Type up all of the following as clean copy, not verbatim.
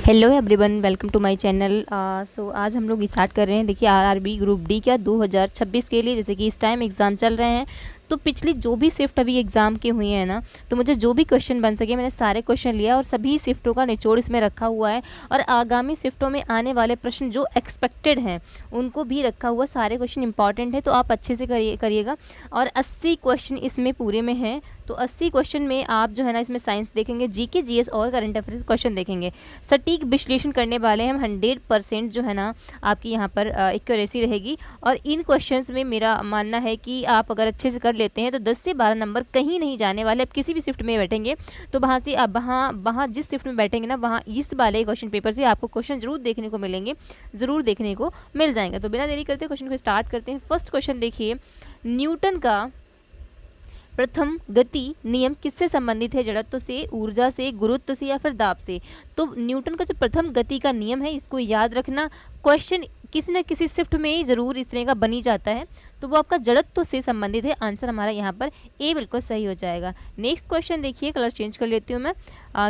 Hello everyone, welcome to my channel. So आज हम लोग स्टार्ट कर रहे हैं। देखिए आरआरबी ग्रुप डी का 2026 के लिए, जैसे कि इस टाइम एग्ज़ाम चल रहे हैं, तो पिछली जो भी शिफ्ट अभी एग्ज़ाम की हुई है ना, तो मुझे जो भी क्वेश्चन बन सके मैंने सारे क्वेश्चन लिया और सभी शिफ्टों का निचोड़ इसमें रखा हुआ है। और आगामी शिफ्टों में आने वाले प्रश्न जो एक्सपेक्टेड हैं उनको भी रखा हुआ। सारे क्वेश्चन इंपॉर्टेंट है, तो आप अच्छे से करिएगा। और 80 क्वेश्चन इसमें पूरे में हैं, तो 80 क्वेश्चन में आप जो है ना इसमें साइंस देखेंगे, जीके जीएस और करंट अफेयर्स क्वेश्चन देखेंगे। सटीक विश्लेषण करने वाले हैं हम। 100% जो है ना आपकी यहाँ पर एक्यूरेसी रहेगी। और इन क्वेश्चंस में मेरा मानना है कि आप अगर अच्छे से कर लेते हैं तो 10 से 12 नंबर कहीं नहीं जाने वाले। आप किसी भी शिफ्ट में बैठेंगे तो वहाँ से आप वहाँ जिस शिफ्ट में बैठेंगे ना, वहाँ इस वाले क्वेश्चन पेपर से आपको क्वेश्चन जरूर देखने को मिलेंगे, ज़रूर देखने को मिल जाएंगे। तो बिना देरी करते क्वेश्चन को स्टार्ट करते हैं। फर्स्ट क्वेश्चन देखिए, न्यूटन का प्रथम गति नियम किससे संबंधित है? जड़त्व से, ऊर्जा से, गुरुत्व से या फिर दाब से? तो न्यूटन का जो प्रथम गति का नियम है, इसको याद रखना। क्वेश्चन किसी न किसी शिफ्ट में ज़रूर इस तरह का बनी जाता है, तो वो आपका जड़त्व से संबंधित है। आंसर हमारा यहाँ पर ए बिल्कुल सही हो जाएगा। नेक्स्ट क्वेश्चन देखिए, कलर चेंज कर लेती हूँ मैं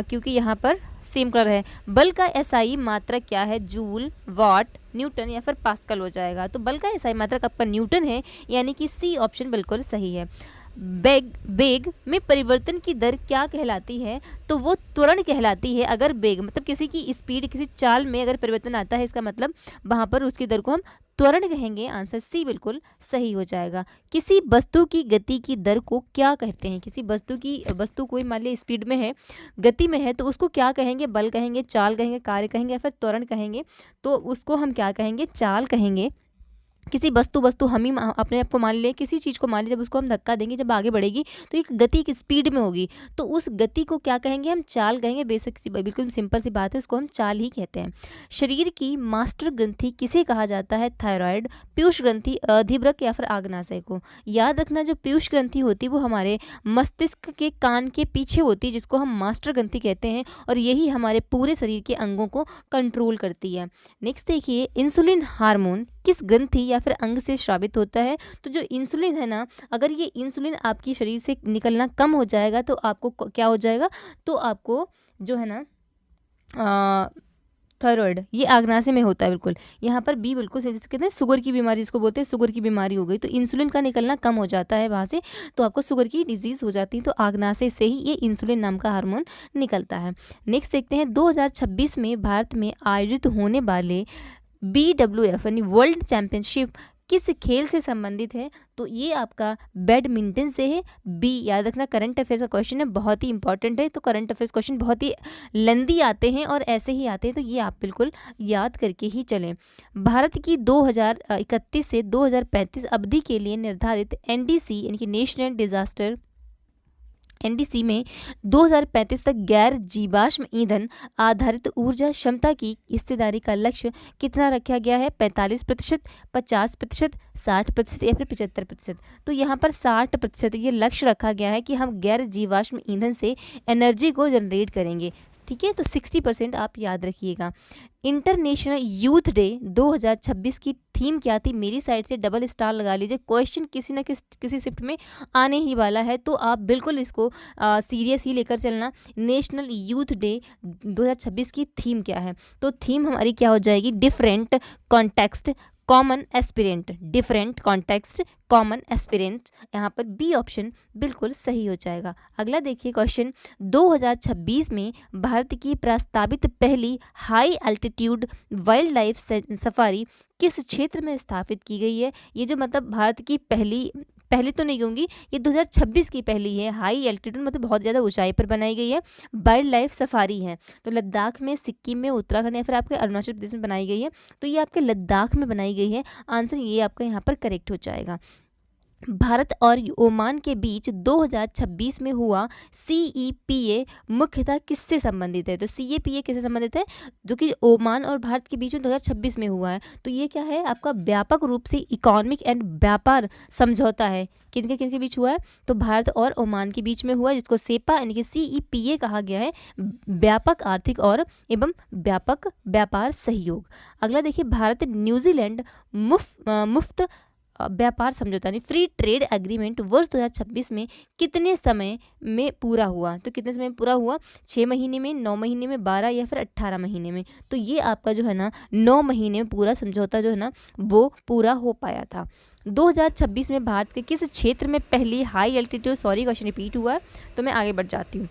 क्योंकि यहाँ पर सेम कलर है। बल का एसआई मात्रक क्या है? जूल, वाट, न्यूटन या फिर पास्कल हो जाएगा। तो बल का एसआई मात्रक आपका न्यूटन है, यानी कि सी ऑप्शन बिल्कुल सही है। वेग में परिवर्तन की दर क्या कहलाती है? तो वो त्वरण कहलाती है। अगर वेग मतलब किसी की स्पीड, किसी चाल में अगर परिवर्तन आता है, इसका मतलब वहाँ पर उसकी दर को हम त्वरण कहेंगे। आंसर सी बिल्कुल सही हो जाएगा। किसी वस्तु की गति की दर को क्या कहते हैं? किसी वस्तु कोई मान लीजिए स्पीड में है, गति में है, तो उसको क्या कहेंगे? बल कहेंगे, चाल कहेंगे, कार्य कहेंगे या फिर त्वरण कहेंगे? तो उसको हम क्या कहेंगे? चाल कहेंगे। किसी वस्तु हम ही अपने आप को मान ले, किसी चीज़ को मान ले, जब उसको हम धक्का देंगे, जब आगे बढ़ेगी तो एक गति की स्पीड में होगी, तो उस गति को क्या कहेंगे? हम चाल कहेंगे। बेसिक सी बिल्कुल सिंपल सी बात है, उसको हम चाल ही कहते हैं। शरीर की मास्टर ग्रंथि किसे कहा जाता है? थायराइड, पीयूष ग्रंथि, अधिवृक्क या फिर आग्नाशय को? याद रखना, जो पीयूष ग्रंथि होती है वो हमारे मस्तिष्क के कान के पीछे होती है, जिसको हम मास्टर ग्रंथि कहते हैं, और यही हमारे पूरे शरीर के अंगों को कंट्रोल करती है। नेक्स्ट देखिए, इंसुलिन हार्मोन किस ग्रंथि या फिर अंग से स्रावित होता है? तो जो इंसुलिन है ना, अगर ये इंसुलिन आपकी शरीर से निकलना कम हो जाएगा तो आपको क्या हो जाएगा? तो आपको जो है ना थायराइड, ये आग्नाशय में होता है। बिल्कुल यहाँ पर बी बिल्कुल सही। कहते हैं शुगर की बीमारी, इसको बोलते हैं शुगर की बीमारी हो गई, तो इंसुलिन का निकलना कम हो जाता है वहाँ से, तो आपको शुगर की डिजीज़ हो जाती है। तो आग्नाशय से ही ये इंसुलिन नाम का हार्मोन निकलता है। नेक्स्ट देखते हैं, 2026 में भारत में आयोजित होने वाले BWF यानी वर्ल्ड चैंपियनशिप किस खेल से संबंधित है? तो ये आपका बैडमिंटन से है। बी याद रखना, करंट अफेयर्स का क्वेश्चन है, बहुत ही इंपॉर्टेंट है। तो करंट अफेयर्स क्वेश्चन बहुत ही लेंदी आते हैं और ऐसे ही आते हैं, तो ये आप बिल्कुल याद करके ही चलें। भारत की 2031 से 2035 अवधि के लिए निर्धारित NDC यानी कि नेशनल डिजास्टर NDC में 2035 तक गैर जीवाश्म ईंधन आधारित ऊर्जा क्षमता की हिस्सेदारी का लक्ष्य कितना रखा गया है? 45%, 50%, 60% या फिर 75%? तो यहाँ पर 60% ये लक्ष्य रखा गया है कि हम गैर जीवाश्म ईंधन से एनर्जी को जनरेट करेंगे। ठीक है, तो 60% आप याद रखिएगा। इंटरनेशनल यूथ डे 2026 की थीम क्या थी? मेरी साइड से डबल स्टार लगा लीजिए। क्वेश्चन किसी न किसी शिफ्ट में आने ही वाला है, तो आप बिल्कुल इसको सीरियस ही लेकर चलना। नेशनल यूथ डे 2026 की थीम क्या है? तो थीम हमारी क्या हो जाएगी? Different context common aspirant. Different context common aspirant, यहाँ पर बी ऑप्शन बिल्कुल सही हो जाएगा। अगला देखिए क्वेश्चन, 2026 में भारत की प्रस्तावित पहली high altitude wild life safari किस क्षेत्र में स्थापित की गई है? ये जो मतलब भारत की पहली तो नहीं होंगी, ये 2026 की पहली है। हाई एल्टीट्यूड मतलब बहुत ज़्यादा ऊंचाई पर बनाई गई है, वाइल्ड लाइफ सफारी है। तो लद्दाख में, सिक्किम में, उत्तराखंड या फिर आपके अरुणाचल प्रदेश में बनाई गई है, तो ये आपके लद्दाख में बनाई गई है। आंसर ये आपका यहाँ पर करेक्ट हो जाएगा। भारत और ओमान के बीच 2026 में हुआ CEPA मुख्यतः किससे संबंधित है? तो CEPA किससे संबंधित है? जो कि ओमान और भारत के बीच में 2026 में हुआ है। तो ये क्या है? आपका व्यापक रूप से इकोनॉमिक एंड व्यापार समझौता है। किनके बीच हुआ है? तो भारत और ओमान के बीच में हुआ है, जिसको सेपा यानी कि CEPA कहा गया है, व्यापक आर्थिक और एवं व्यापक व्यापार सहयोग। अगला देखिए, भारत न्यूजीलैंड मुफ्त व्यापार समझौता यानी फ्री ट्रेड एग्रीमेंट वर्ष 2026 में कितने समय में पूरा हुआ? तो कितने समय में पूरा हुआ? 6 महीने में, 9 महीने में, 12 या फिर 18 महीने में? तो ये आपका जो है ना 9 महीने में पूरा समझौता जो है ना वो पूरा हो पाया था। 2026 में भारत के किस क्षेत्र में पहली high altitude, sorry question repeat हुआ, तो मैं आगे बढ़ जाती हूँ।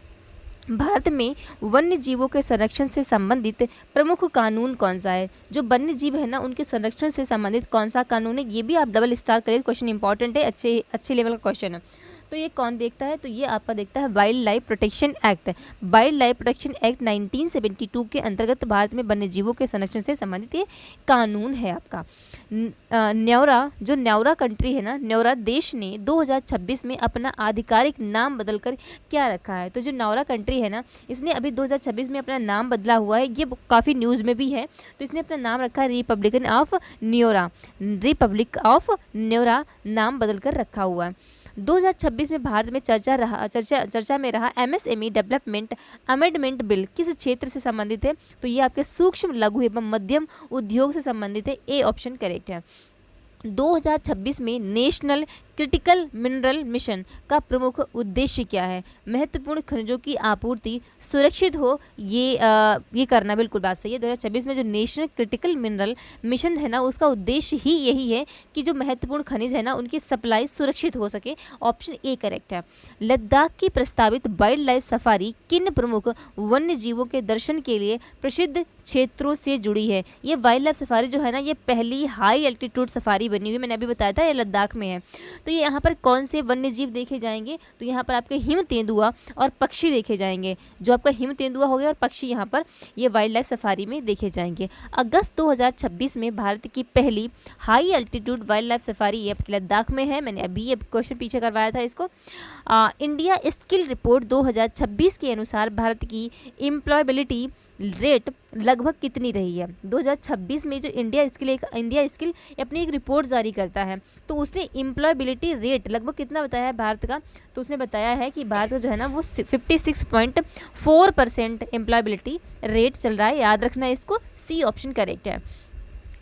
भारत में वन्य जीवों के संरक्षण से संबंधित प्रमुख कानून कौन सा है? जो वन्य जीव है ना उनके संरक्षण से संबंधित कौन सा कानून है? ये भी आप डबल स्टार करिए, क्वेश्चन इंपॉर्टेंट है, अच्छे लेवल का क्वेश्चन है। तो ये कौन देखता है? तो ये आपका देखता है wild life protection act. Wild life protection act 1972 के अंतर्गत भारत में वन्य जीवों के संरक्षण से संबंधित ये कानून है आपका। न्योरा, जो न्योरा कंट्री है ना, न्योरा देश ने 2026 में अपना आधिकारिक नाम बदलकर क्या रखा है? तो जो न्योरा कंट्री है ना, इसने अभी 2026 में अपना नाम बदला हुआ है, ये काफ़ी न्यूज़ में भी है। तो इसने अपना नाम रखा है Republic of Neora, Republic of Neora नाम बदलकर रखा हुआ है। 2026 में भारत में चर्चा में रहा एमएसएमई डेवलपमेंट अमेंडमेंट बिल किस क्षेत्र से संबंधित है? तो ये आपके सूक्ष्म, लघु एवं मध्यम उद्योग से संबंधित है। ए ऑप्शन करेक्ट है। 2026 में नेशनल क्रिटिकल मिनरल मिशन का प्रमुख उद्देश्य क्या है? महत्वपूर्ण खनिजों की आपूर्ति सुरक्षित हो, ये करना बिल्कुल बात सही है। 2026 में जो नेशनल क्रिटिकल मिनरल मिशन है ना, उसका उद्देश्य ही यही है कि जो महत्वपूर्ण खनिज है ना उनकी सप्लाई सुरक्षित हो सके। ऑप्शन ए करेक्ट है। लद्दाख की प्रस्तावित वाइल्ड लाइफ सफारी किन प्रमुख वन्य जीवों के दर्शन के लिए प्रसिद्ध क्षेत्रों से जुड़ी है? ये वाइल्ड लाइफ सफारी जो है ना, ये पहली हाई एल्टीट्यूड सफारी बनी हुई, मैंने अभी बताया था, ये लद्दाख में है। तो ये यहाँ पर कौन से वन्य जीव देखे जाएंगे? तो यहाँ पर आपके हिम तेंदुआ और पक्षी देखे जाएंगे। जो आपका हिम तेंदुआ हो गया और पक्षी यहाँ पर ये वाइल्ड लाइफ सफारी में देखे जाएंगे। अगस्त 2026 में भारत की पहली high altitude wild life safari ये लद्दाख में है। मैंने अभी ये क्वेश्चन पीछे करवाया था इसको। इंडिया स्किल रिपोर्ट 2026 के अनुसार भारत की एम्प्लॉयबिलिटी रेट लगभग कितनी रही है? 2026 में जो इंडिया स्किल अपनी एक रिपोर्ट जारी करता है, तो उसने एम्प्लॉयबिलिटी रेट लगभग कितना बताया है भारत का? तो उसने बताया है कि भारत का जो है ना वो 56.4% एम्प्लॉयबिलिटी रेट चल रहा है। याद रखना है इसको, सी ऑप्शन करेक्ट है।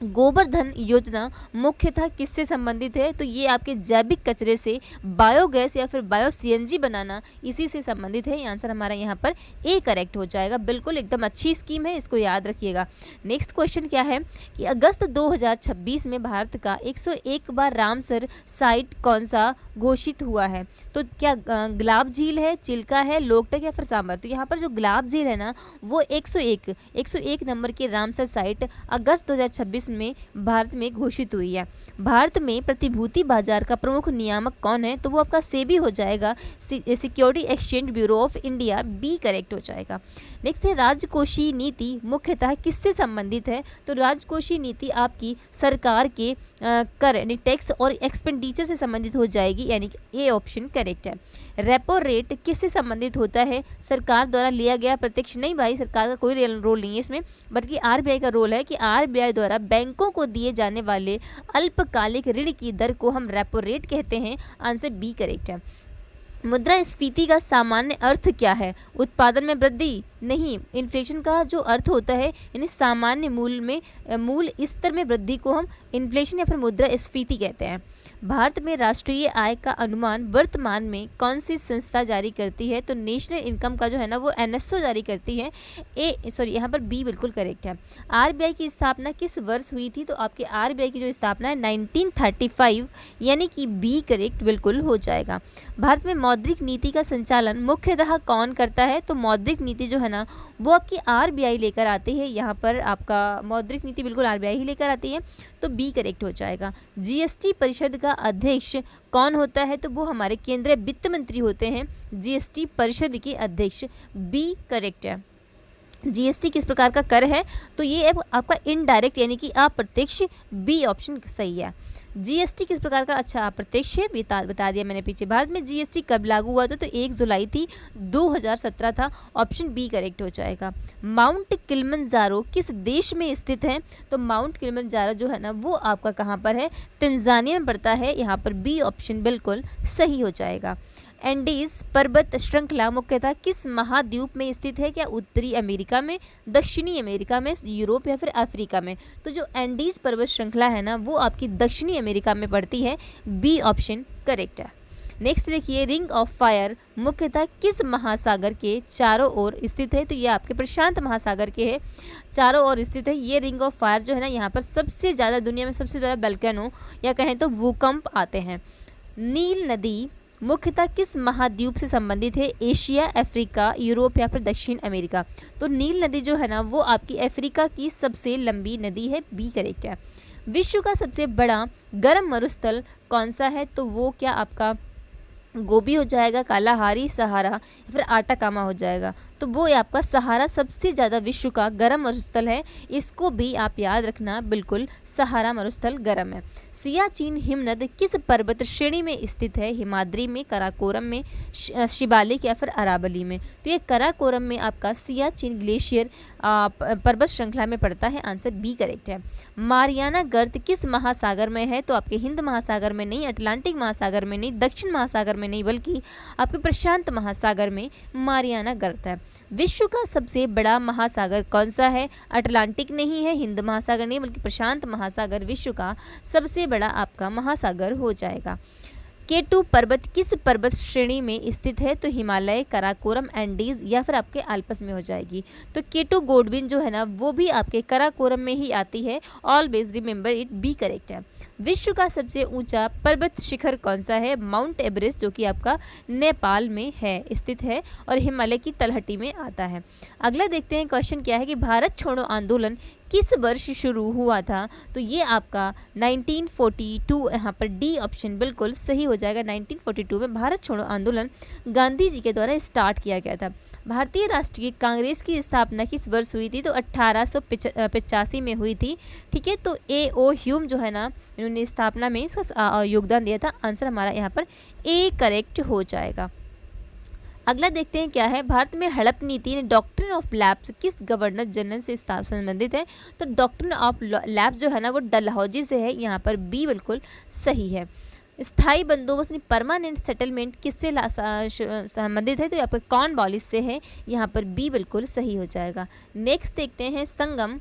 गोवर्धन योजना मुख्यतः किससे संबंधित है? तो ये आपके जैविक कचरे से बायोगैस या फिर बायो सीएनजी बनाना, इसी से संबंधित है। आंसर हमारा यहाँ पर ए करेक्ट हो जाएगा। बिल्कुल एकदम अच्छी स्कीम है, इसको याद रखिएगा। नेक्स्ट क्वेश्चन क्या है कि अगस्त 2026 में भारत का 101 बार रामसर साइट कौन सा घोषित हुआ है? तो क्या गुलाब झील है, चिल्का है, लोकटक या फिर सांबर? तो यहाँ पर जो गुलाब झील है ना वो 101 नंबर की रामसर साइट अगस्त 2026 में भारत में घोषित हुई है। भारत में प्रतिभूति बाजार का प्रमुख नियामक कौन है? तो वो आपका सेबी हो जाएगा, security exchange bureau of India, B correct हो जाएगा। नेक्स्ट है राजकोषीय नीति मुख्यतः किससे संबंधित है? तो राजकोषीय नीति आपकी सरकार के कर यानी टैक्स और एक्सपेंडिचर से संबंधित हो जाएगी, यानी कि ए ऑप्शन करेक्ट है। रेपो रेट किससे संबंधित होता है? सरकार द्वारा लिया गया प्रत्यक्ष, नहीं भाई सरकार का कोई रोल नहीं है इसमें, बल्कि आरबीआई का रोल है कि आरबीआई द्वारा बैंकों को दिए जाने वाले अल्पकालिक ऋण की दर को हम रेपो रेट कहते हैं। आंसर बी करेक्ट है। मुद्रास्फीति का सामान्य अर्थ क्या है? उत्पादन में वृद्धि? नहीं, इन्फ्लेशन का जो अर्थ होता है यानी सामान्य मूल स्तर में वृद्धि को हम इन्फ्लेशन या फिर मुद्रास्फीति कहते हैं। भारत में राष्ट्रीय आय का अनुमान वर्तमान में कौन सी संस्था जारी करती है? तो नेशनल इनकम का जो है ना वो एनएसओ जारी करती है। यहाँ पर बी बिल्कुल करेक्ट है। आरबीआई की स्थापना किस वर्ष हुई थी? तो आपके आरबीआई की जो स्थापना है 1935, यानी कि बी करेक्ट बिल्कुल हो जाएगा। भारत में मौद्रिक नीति का संचालन मुख्यतः कौन करता है? तो मौद्रिक नीति जो है ना वो आपकी आरबीआई लेकर आती है। यहाँ पर आपका मौद्रिक नीति बिल्कुल आरबीआई ही लेकर आती है, तो बी करेक्ट हो जाएगा। जीएसटी परिषद का अध्यक्ष कौन होता है? तो वो हमारे केंद्रीय वित्त मंत्री होते हैं, जीएसटी परिषद के अध्यक्ष, बी करेक्ट है। जीएसटी किस प्रकार का कर है? तो ये आपका इनडायरेक्ट यानी कि अप्रत्यक्ष, बी ऑप्शन सही है। जीएसटी किस प्रकार का? अच्छा अप्रत्यक्ष है, बता दिया मैंने पीछे। भारत में जीएसटी कब लागू हुआ था? तो 1 जुलाई थी 2017 था। ऑप्शन बी करेक्ट हो जाएगा। माउंट किलिमंजारो किस देश में स्थित है? तो माउंट किलिमंजारो जो है ना वो आपका कहाँ पर है? तंजानिया में पड़ता है। यहाँ पर बी ऑप्शन बिल्कुल सही हो जाएगा। एंडीज पर्वत श्रृंखला मुख्यतः किस महाद्वीप में स्थित है? क्या उत्तरी अमेरिका में, दक्षिणी अमेरिका में, यूरोप या फिर अफ्रीका में? तो जो एंडीज पर्वत श्रृंखला है ना वो आपकी दक्षिणी अमेरिका में पड़ती है। बी ऑप्शन करेक्ट है। नेक्स्ट देखिए, रिंग ऑफ फायर मुख्यतः किस महासागर के चारों ओर स्थित है? तो ये आपके प्रशांत महासागर के है चारों ओर स्थित है। ये रिंग ऑफ फायर जो है ना यहाँ पर सबसे ज़्यादा दुनिया में सबसे ज़्यादा वोल्केनो या कहें तो भूकंप आते हैं। नील नदी मुख्यतः किस महाद्वीप से संबंधित है? एशिया, अफ्रीका, यूरोप या फिर दक्षिण अमेरिका? तो नील नदी जो है ना वो आपकी अफ्रीका की सबसे लंबी नदी है। बी करेक्ट है। विश्व का सबसे बड़ा गर्म मरुस्थल कौन सा है? तो वो क्या आपका गोबी हो जाएगा, कालाहारी, सहारा या फिर आटाकामा हो जाएगा? तो वो आपका सहारा सबसे ज़्यादा विश्व का गर्म मरुस्थल है। इसको भी आप याद रखना, बिल्कुल सहारा मरुस्थल गर्म है। सियाचिन हिमनद किस पर्वत श्रेणी में स्थित है? हिमाद्री में, कराकोरम में, शिवालिक या फिर अरावली में? तो ये कराकोरम में आपका सियाचिन ग्लेशियर पर्वत श्रृंखला में पड़ता है। आंसर बी करेक्ट है। मारियाना गर्त किस महासागर में है? तो आपके हिंद महासागर में नहीं, अटलांटिक महासागर में नहीं, दक्षिण महासागर में नहीं, बल्कि आपके प्रशांत महासागर में मारियाना गर्त है। विश्व का सबसे बड़ा महासागर कौन सा है? अटलांटिक नहीं है, हिंद महासागर नहीं, बल्कि प्रशांत महासागर विश्व का सबसे बड़ा आपका महासागर हो जाएगा। केटू पर्वत किस पर्वत श्रेणी में स्थित है? तो हिमालय, कराकोरम, एंडीज या फिर आपके आल्प्स में हो जाएगी। तो केटू गोडविन जो है ना वो भी आपके कराकोरम में ही आती है। Always remember it, B correct है। विश्व का सबसे ऊंचा पर्वत शिखर कौन सा है? माउंट एवरेस्ट, जो कि आपका नेपाल में है स्थित है और हिमालय की तलहटी में आता है। अगला देखते हैं क्वेश्चन क्या है कि भारत छोड़ो आंदोलन किस वर्ष शुरू हुआ था? तो ये आपका 1942, यहाँ पर डी ऑप्शन बिल्कुल सही हो जाएगा। 1942 में भारत छोड़ो आंदोलन गांधी जी के द्वारा स्टार्ट किया गया था। भारतीय राष्ट्रीय कांग्रेस की स्थापना किस वर्ष हुई थी? तो 1885 में हुई थी। ठीक है, तो A.O. ह्यूम जो है ना इन्होंने स्थापना में इसका योगदान दिया था। आंसर हमारा यहाँ पर ए करेक्ट हो जाएगा। अगला देखते हैं क्या है, भारत में हड़प नीति ने डॉक्ट्रिन ऑफ लैब्स किस गवर्नर जनरल से संबंधित है? तो डॉक्ट्रिन ऑफ लैब्स जो है ना वो डलहौजी से है। यहाँ पर बी बिल्कुल सही है। स्थायी बंदोबस्त यानी परमानेंट सेटलमेंट किससे संबंधित है? तो यहाँ पर कॉर्नवालिस से है। यहाँ पर बी बिल्कुल सही हो जाएगा। नेक्स्ट देखते हैं, संगम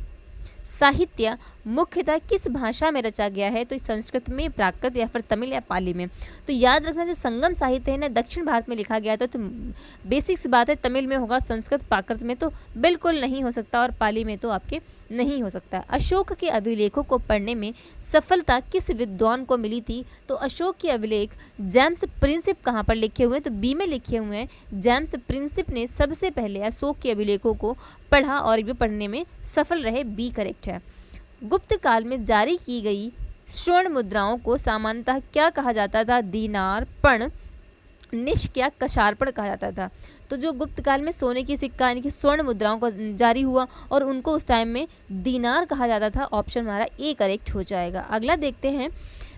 साहित्य मुख्यतः किस भाषा में रचा गया है? तो संस्कृत में, प्राकृत या फिर तमिल या पाली में? तो याद रखना जो संगम साहित्य है ना दक्षिण भारत में लिखा गया था। तो बेसिक सी बात है, तमिल में होगा, संस्कृत प्राकृत में तो बिल्कुल नहीं हो सकता और पाली में तो आपके नहीं हो सकता। अशोक के अभिलेखों को पढ़ने में सफलता किस विद्वान को मिली थी? तो अशोक के अभिलेख जेम्स प्रिंसिप कहाँ पर लिखे हुए हैं? तो बी में लिखे हुए हैं। जेम्स प्रिंसिप ने सबसे पहले अशोक के अभिलेखों को पढ़ा और ये पढ़ने में सफल रहे। बी करेक्ट है। गुप्त काल में जारी की गई स्वर्ण मुद्राओं को सामान्यतः क्या कहा जाता था? दीनार, पण, निष्क या कशार्पण कहा जाता था। तो जो गुप्त काल में सोने की सिक्का यानी कि स्वर्ण मुद्राओं को जारी हुआ और उनको उस टाइम में दीनार कहा जाता था। ऑप्शन हमारा ए करेक्ट हो जाएगा। अगला देखते हैं,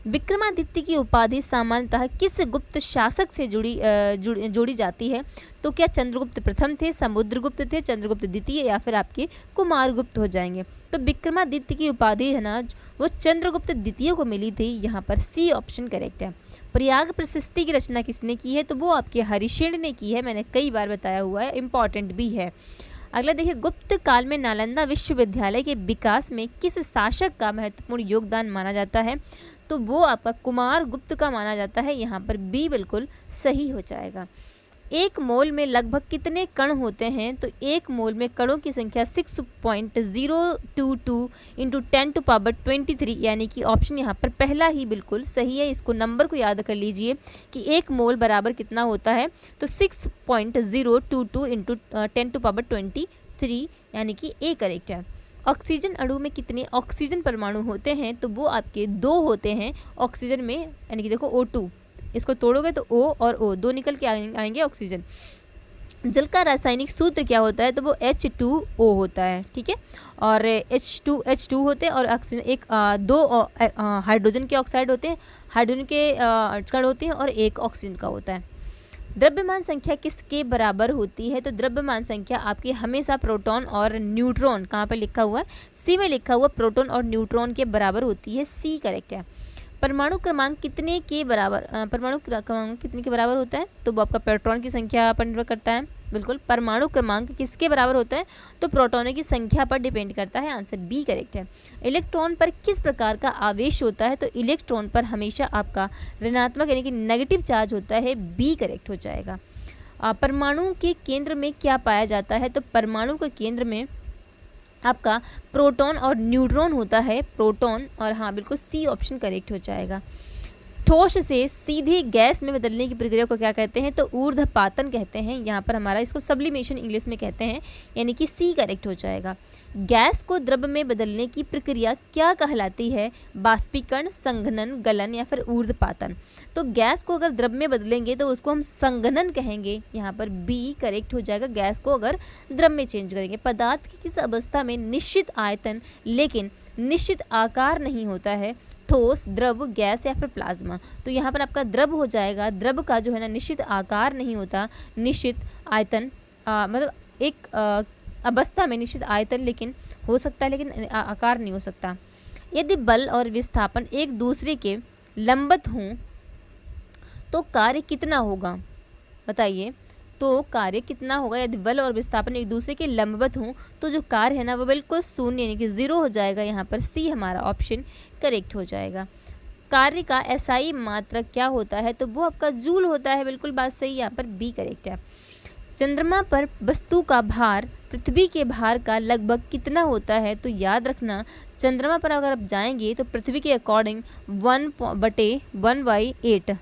विक्रमादित्य की उपाधि सामान्यतः किस गुप्त शासक से जोड़ी जाती है? तो क्या चंद्रगुप्त प्रथम थे, समुद्रगुप्त थे, चंद्रगुप्त द्वितीय या फिर आपके कुमारगुप्त हो जाएंगे? तो विक्रमादित्य की उपाधि है ना वो चंद्रगुप्त द्वितीय को मिली थी। यहाँ पर सी ऑप्शन करेक्ट है। प्रयाग प्रशस्ति की रचना किसने की है? तो वो आपके हरिश्चंद्र ने की है। मैंने कई बार बताया हुआ है, इम्पॉर्टेंट भी है। अगला देखिए, गुप्त काल में नालंदा विश्वविद्यालय के विकास में किस शासक का महत्वपूर्ण योगदान माना जाता है? तो वो आपका कुमार गुप्त का माना जाता है। यहाँ पर बी बिल्कुल सही हो जाएगा। एक मोल में लगभग कितने कण होते हैं? तो एक मोल में कणों की संख्या 6.022 इंटू 10⁻23 यानी कि ऑप्शन यहाँ पर पहला ही बिल्कुल सही है। इसको नंबर को याद कर लीजिए कि एक मोल बराबर कितना होता है? तो 6.022 इंटू 10⁻23 यानी कि ए करेक्ट है। ऑक्सीजन अणु में कितने ऑक्सीजन परमाणु होते हैं? तो वो आपके 2 होते हैं ऑक्सीजन में, यानी कि देखो O2, इसको तोड़ोगे तो O और O 2 निकल के आएंगे ऑक्सीजन। जल का रासायनिक सूत्र क्या होता है? तो वो H2O होता है। ठीक है, और H2 होते हैं और ऑक्सीजन एक 2 हाइड्रोजन के ऑक्साइड होते हैं, हाइड्रोजन के कण होते हैं और एक ऑक्सीजन का होता है। द्रव्यमान संख्या किसके बराबर होती है? तो द्रव्यमान संख्या आपकी हमेशा प्रोटॉन और न्यूट्रॉन, कहाँ पर लिखा हुआ है? सी में लिखा हुआ, प्रोटॉन और न्यूट्रॉन के बराबर होती है। सी करेक्ट है। परमाणु क्रमांक कितने के बराबर होता है? तो वो आपका प्रोटॉन की संख्या पर निर्भर करता है। बिल्कुल, परमाणु क्रमांक किसके बराबर होता है? तो प्रोटॉनों की संख्या पर डिपेंड करता है। आंसर बी करेक्ट है। इलेक्ट्रॉन पर किस प्रकार का आवेश होता है? तो इलेक्ट्रॉन पर हमेशा आपका ऋणात्मक यानी कि नेगेटिव चार्ज होता है। बी करेक्ट हो जाएगा। परमाणु के केंद्र में क्या पाया जाता है? तो परमाणु के केंद्र में आपका प्रोटॉन और न्यूट्रॉन होता है। प्रोटॉन और हाँ बिल्कुल सी ऑप्शन करेक्ट हो जाएगा। ठोस से सीधे गैस में बदलने की प्रक्रिया को क्या कहते हैं? तो ऊर्ध्वपातन कहते हैं। यहाँ पर हमारा इसको सब्लिमेशन इंग्लिश में कहते हैं, यानी कि सी करेक्ट हो जाएगा। गैस को द्रव में बदलने की प्रक्रिया क्या कहलाती है? बाष्पीकरण, संघनन, गलन या फिर ऊर्ध्वपातन। तो गैस को अगर द्रव में बदलेंगे तो उसको हम संघनन कहेंगे। यहाँ पर बी करेक्ट हो जाएगा। गैस को अगर द्रव में चेंज करेंगे। पदार्थ की किस अवस्था में निश्चित आयतन लेकिन निश्चित आकार नहीं होता है? ठोस, द्रव, गैस या फिर प्लाज्मा। तो यहाँ पर आपका द्रव हो जाएगा। द्रव का जो है ना निश्चित आकार नहीं होता, निश्चित आयतन मतलब एक अवस्था में निश्चित आयतन लेकिन हो सकता है, लेकिन आकार नहीं हो सकता। यदि बल और विस्थापन एक दूसरे के लंबवत हों तो कार्य कितना होगा? बताइए, तो कार्य कितना होगा? यदि बल और विस्थापन एक दूसरे के लंबवत हों तो जो कार्य है ना वो बिल्कुल शून्य यानी कि जीरो हो जाएगा। यहाँ पर सी हमारा ऑप्शन करेक्ट हो जाएगा। कार्य का एसआई मात्रक क्या होता है? तो वो आपका जूल होता है। बिल्कुल बात सही, यहाँ पर बी करेक्ट है। चंद्रमा पर वस्तु का भार पृथ्वी के भार का लगभग कितना होता है? तो याद रखना, चंद्रमा पर अगर आप जाएंगे तो पृथ्वी के अकॉर्डिंग 1/8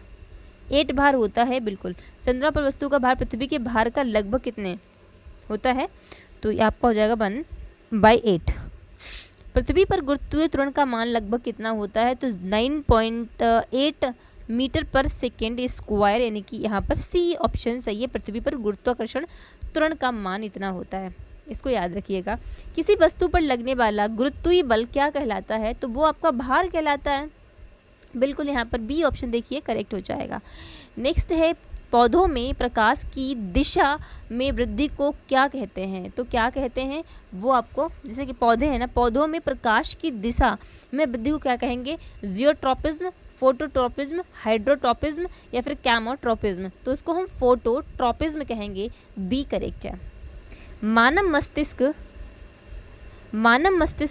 भार होता है। बिल्कुल, चंद्रमा पर वस्तु का भार पृथ्वी के भार का लगभग कितने होता है? तो ये आपका हो जाएगा 1/8। पृथ्वी पर गुरुत्वीय त्वरण का मान लगभग कितना होता है? तो 9.8 मीटर पर सेकेंड स्क्वायर, यानी कि यहाँ पर सी ऑप्शन सही है। पृथ्वी पर गुरुत्वाकर्षण त्वरण का मान इतना होता है, इसको याद रखिएगा। किसी वस्तु पर लगने वाला गुरुत्वीय बल क्या कहलाता है? तो वो आपका भार कहलाता है। बिल्कुल, यहाँ पर बी ऑप्शन देखिए करेक्ट हो जाएगा। नेक्स्ट है, पौधों में प्रकाश की दिशा में वृद्धि को क्या कहते हैं? तो क्या कहते हैं वो आपको, जैसे कि पौधे हैं ना, पौधों में प्रकाश की दिशा में वृद्धि को क्या कहेंगे? जियोट्रॉपिज्म, फोटोट्रॉपिज्म, हाइड्रोट्रॉपिज्म या फिर कैमोट्रॉपिज्म। तो इसको हम फोटोट्रॉपिज्म कहेंगे। बी करेक्ट है। मानव मस्तिष्क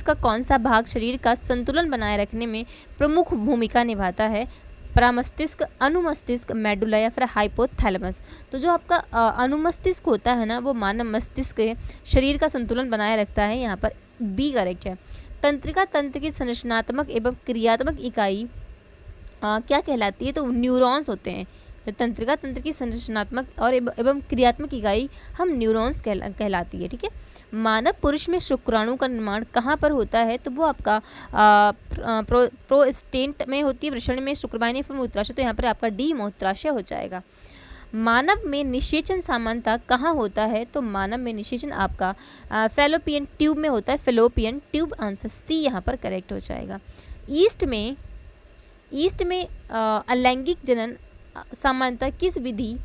का कौन सा भाग शरीर का संतुलन बनाए रखने में प्रमुख भूमिका निभाता है? प्रमस्तिष्क, अनुमस्तिष्क, मेडुला या फिर हाइपोथैलेमस। तो जो आपका अनुमस्तिष्क होता है ना वो मानव मस्तिष्क शरीर का संतुलन बनाए रखता है। यहाँ पर बी करेक्ट है। तंत्रिका तंत्र की संरचनात्मक एवं क्रियात्मक इकाई क्या कहलाती है? तो न्यूरॉन्स होते हैं। तो तंत्रिका तंत्र की संरचनात्मक और एवं क्रियात्मक इकाई हम न्यूरॉन्स कहलाती है। ठीक है। मानव पुरुष में शुक्राणु का निर्माण कहाँ पर होता है? तो वो आपका प्रोस्टेट में होती है। वृषण में शुक्रवाहिनी फिर मूत्राशय। तो यहाँ पर आपका डी मूत्राशय हो जाएगा। मानव में निषेचन सामान्यतः कहाँ होता है? तो मानव में निषेचन आपका फैलोपियन ट्यूब में होता है। फैलोपियन ट्यूब, आंसर सी यहाँ पर करेक्ट हो जाएगा। ईस्ट में अलैंगिक जनन सामान्यतः किस विधि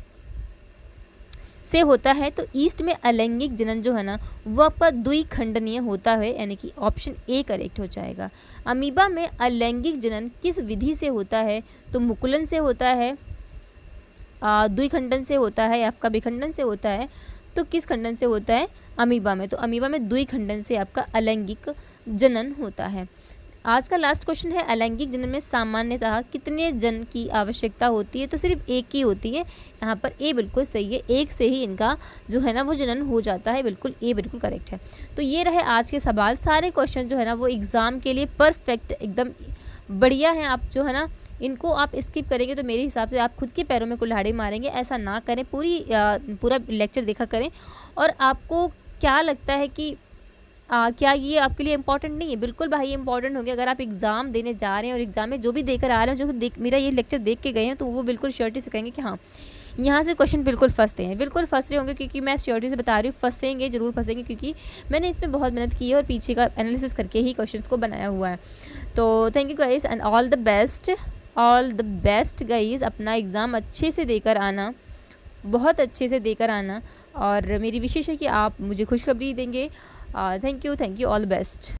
से होता है? तो ईस्ट में अलैंगिक जनन जो है ना वो आपका द्विखंडनीय होता है, यानी कि ऑप्शन ए करेक्ट हो जाएगा। अमीबा में अलैंगिक जनन किस विधि से होता है? तो मुकुलन से होता है, द्विखंडन से होता है, आपका विखंडन से होता है। तो किस खंडन से होता है? अमीबा में। तो अमीबा में द्विखंडन से आपका अलैंगिक जनन होता है। आज का लास्ट क्वेश्चन है, अलैंगिक जनन में सामान्यतः कितने जन की आवश्यकता होती है? तो सिर्फ एक की होती है। यहाँ पर ए बिल्कुल सही है, एक से ही इनका जो है ना वो जनन हो जाता है। बिल्कुल ए बिल्कुल करेक्ट है। तो ये रहे आज के सवाल। सारे क्वेश्चन जो है ना वो एग्ज़ाम के लिए परफेक्ट एकदम बढ़िया हैं। आप जो है ना इनको आप स्किप करेंगे तो मेरे हिसाब से आप खुद के पैरों में कुल्हाड़ी मारेंगे। ऐसा ना करें, पूरा लेक्चर देखा करें। और आपको क्या लगता है कि क्या ये आपके लिए इंपॉर्टेंट नहीं है? बिल्कुल भाई इंपॉर्टेंट हो गया। अगर आप एग्ज़ाम देने जा रहे हैं और एग्ज़ाम में जो भी देकर आ रहे हैं, जो मेरा ये लेक्चर देख के गए हैं, तो वो बिल्कुल श्योरिटी से कहेंगे कि हाँ यहाँ से क्वेश्चन बिल्कुल फंसते हैं, बिल्कुल फंस रहे होंगे। क्योंकि मैं श्योरिटी से बता रही हूँ फंसेंगे, ज़रूर फंसेंगे, क्योंकि मैंने इसमें बहुत मेहनत की है और पीछे का एनालिसिस करके ही क्वेश्चन को बनाया हुआ है। तो thank you guys and all the best guys. अपना एग्ज़ाम अच्छे से देकर आना, बहुत अच्छे से देकर आना। और मेरी विशेष है कि आप मुझे खुशखबरी देंगे। Thank you all the best.